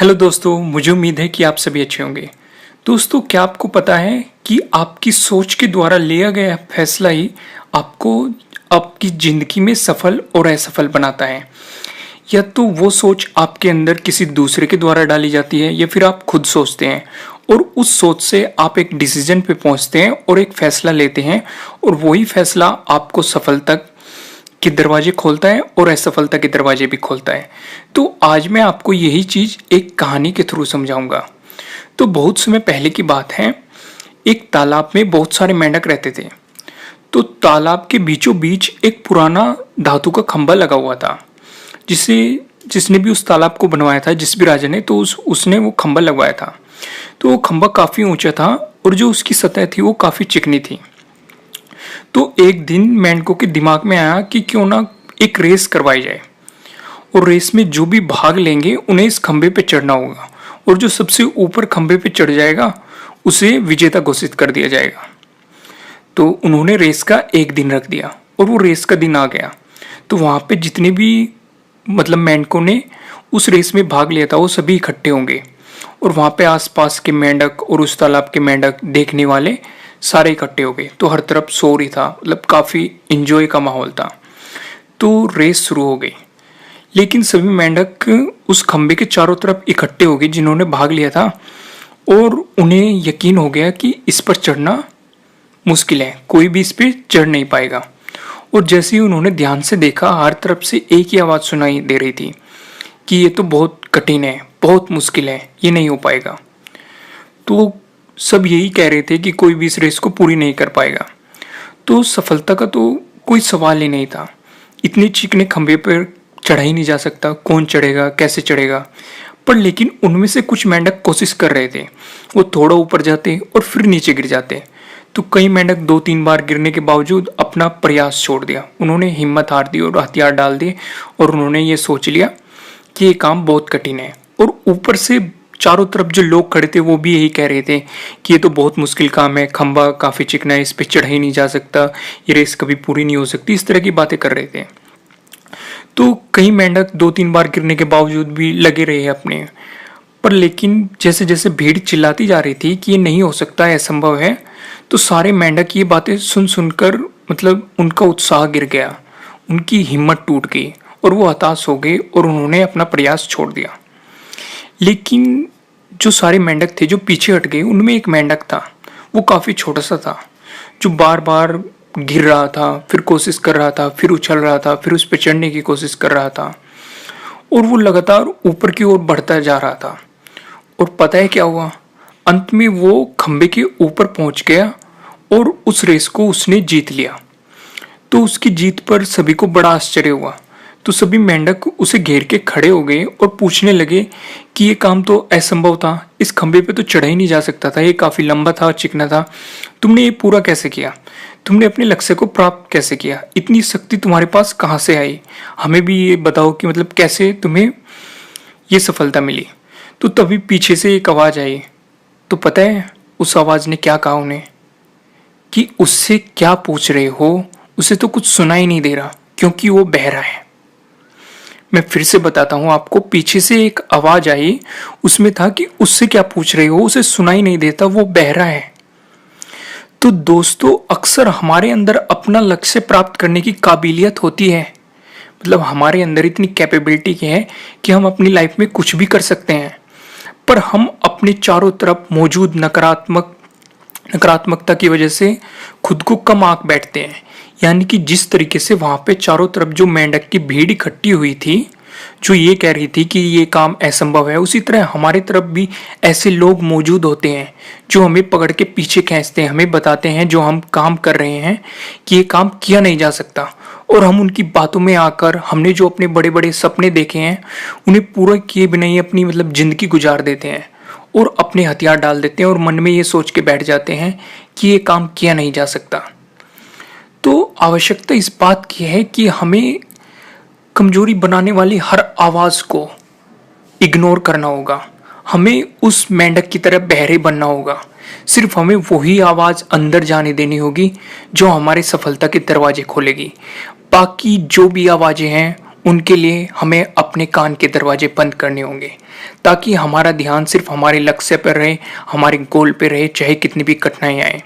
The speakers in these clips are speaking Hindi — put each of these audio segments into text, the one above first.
हेलो दोस्तों, मुझे उम्मीद है कि आप सभी अच्छे होंगे। दोस्तों, क्या आपको पता है कि आपकी सोच के द्वारा लिया गया फैसला ही आपको आपकी ज़िंदगी में सफल और असफल बनाता है। या तो वो सोच आपके अंदर किसी दूसरे के द्वारा डाली जाती है या फिर आप खुद सोचते हैं और उस सोच से आप एक डिसीजन पे पहुंचते हैं और एक फैसला लेते हैं और वही फैसला आपको सफलता के दरवाजे खोलता है और असफलता के दरवाजे भी खोलता है। तो आज मैं आपको यही चीज़ एक कहानी के थ्रू समझाऊंगा। तो बहुत समय पहले की बात है, एक तालाब में बहुत सारे मेंढक रहते थे। तो तालाब के बीचों बीच एक पुराना धातु का खंभा लगा हुआ था, जिसे जिसने भी उस तालाब को बनवाया था, जिस भी राजा ने, तो उसने वो खंभा लगवाया था। तो वो खंभा काफ़ी ऊंचा था और जो उसकी सतह थी वो काफ़ी चिकनी थी। तो एक दिन मेंढकों के दिमाग में आया कि क्यों ना एक रेस करवाई जाए और रेस में जो भी भाग लेंगे उन्हें इस खंभे पे चढ़ना होगा और जो सबसे ऊपर खंभे पे चढ़ जाएगा उसे विजेता घोषित कर दिया जाएगा। तो उन्होंने रेस का एक दिन रख दिया और वो रेस का दिन आ गया। तो वहाँ पे जितने भी मेंढकों ने उस रेस में भाग लिया था वो सभी इकट्ठे होंगे और वहाँ पे आसपास के मेंढक और उस तालाब के मेंढक देखने वाले सारे इकट्ठे हो गए। तो हर तरफ शोर ही था, काफ़ी इंजॉय का माहौल था। तो रेस शुरू हो गई, लेकिन सभी मेंढक उस खंबे के चारों तरफ इकट्ठे हो गए जिन्होंने भाग लिया था और उन्हें यकीन हो गया कि इस पर चढ़ना मुश्किल है, कोई भी इस पर चढ़ नहीं पाएगा। और जैसे ही उन्होंने ध्यान से देखा, हर तरफ से एक ही आवाज़ सुनाई दे रही थी कि ये तो बहुत कठिन है, बहुत मुश्किल है, ये नहीं हो पाएगा। तो सब यही कह रहे थे कि कोई भी इस रेस को पूरी नहीं कर पाएगा। तो सफलता का तो कोई सवाल ही नहीं था। इतने चिकने खंभे पर चढ़ा ही नहीं जा सकता, कौन चढ़ेगा, कैसे चढ़ेगा। पर लेकिन उनमें से कुछ मेंढक कोशिश कर रहे थे। वो थोड़ा ऊपर जाते और फिर नीचे गिर जाते। तो कई मेंढक 2-3 बार गिरने के बावजूद अपना प्रयास छोड़ दिया। उन्होंने हिम्मत हार दी और हथियार डाल दिए और उन्होंने ये सोच लिया कि ये काम बहुत कठिन है। और ऊपर से चारों तरफ जो लोग खड़े थे वो भी यही कह रहे थे कि ये तो बहुत मुश्किल काम है, खंभा काफ़ी चिकना है, इस पर चढ़ा ही नहीं जा सकता, ये रेस कभी पूरी नहीं हो सकती, इस तरह की बातें कर रहे थे। तो कई मेंढक 2-3 बार गिरने के बावजूद भी लगे रहे अपने पर। लेकिन जैसे जैसे भीड़ चिल्लाती जा रही थी कि ये नहीं हो सकता है, असंभव है, तो सारे मेंढक ये बातें सुन सुनकर उनका उत्साह गिर गया, उनकी हिम्मत टूट गई और वो हताश हो गए और उन्होंने अपना प्रयास छोड़ दिया। लेकिन जो सारे मेंढक थे जो पीछे हट गए, उनमें एक मेंढक था, वो काफ़ी छोटा सा था, जो बार बार गिर रहा था, फिर कोशिश कर रहा था, फिर उछल रहा था, फिर उस पर चढ़ने की कोशिश कर रहा था और वो लगातार ऊपर की ओर बढ़ता जा रहा था। और पता है क्या हुआ? अंत में वो खंबे के ऊपर पहुंच गया और उस रेस को उसने जीत लिया। तो उसकी जीत पर सभी को बड़ा आश्चर्य हुआ। तो सभी मेंढक उसे घेर के खड़े हो गए और पूछने लगे कि ये काम तो असंभव था, इस खंबे पे तो चढ़ा ही नहीं जा सकता था, ये काफ़ी लंबा था, चिकना था, तुमने ये पूरा कैसे किया? तुमने अपने लक्ष्य को प्राप्त कैसे किया? इतनी शक्ति तुम्हारे पास कहाँ से आई? हमें भी ये बताओ कि कैसे तुम्हें ये सफलता मिली। तो तभी पीछे से एक आवाज़ आई। तो पता है उस आवाज़ ने क्या कहा उन्हें कि उससे क्या पूछ रहे हो, उसे तो कुछ सुना ही नहीं दे रहा क्योंकि वो बहरा है। मैं फिर से बताता हूँ आपको, पीछे से एक आवाज आई, उसमें था कि उससे क्या पूछ रहे हो, उसे सुना ही नहीं देता, वो बहरा है। तो दोस्तों, अक्सर हमारे अंदर अपना लक्ष्य प्राप्त करने की काबिलियत होती है, हमारे अंदर इतनी कैपेबिलिटी है कि हम अपनी लाइफ में कुछ भी कर सकते हैं। पर हम अपने चारों तरफ मौजूद नकारात्मकता की वजह से खुद को कम आंक बैठते हैं। यानी कि जिस तरीके से वहां पे चारों तरफ जो मेंढक की भीड़ इकट्ठी हुई थी जो ये कह रही थी कि ये काम असंभव है, उसी तरह हमारे तरफ भी ऐसे लोग मौजूद होते हैं जो हमें पकड़ के पीछे खींचते हैं, हमें बताते हैं जो हम काम कर रहे हैं कि ये काम किया नहीं जा सकता, और हम उनकी बातों में आकर हमने जो अपने बड़े बड़े सपने देखे हैं उन्हें पूरा किए बिना ही अपनी जिंदगी गुजार देते हैं और अपने हथियार डाल देते हैं और मन में ये सोच के बैठ जाते हैं कि ये काम किया नहीं जा सकता। तो आवश्यकता इस बात की है कि हमें कमजोरी बनाने वाली हर आवाज को इग्नोर करना होगा। हमें उस मेंढक की तरह बहरे बनना होगा। सिर्फ हमें वही आवाज अंदर जाने देनी होगी जो हमारे सफलता के दरवाजे खोलेगी। बाकी जो भी आवाजें हैं उनके लिए हमें अपने कान के दरवाजे बंद करने होंगे, ताकि हमारा ध्यान सिर्फ हमारे लक्ष्य पर रहे, हमारे गोल पे रहे, चाहे कितनी भी कठिनाई आए।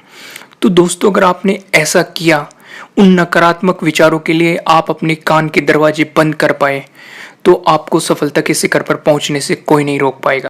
तो दोस्तों, अगर आपने ऐसा किया, उन नकारात्मक विचारों के लिए आप अपने कान के दरवाजे बंद कर पाए, तो आपको सफलता के शिखर पर पहुंचने से कोई नहीं रोक पाएगा।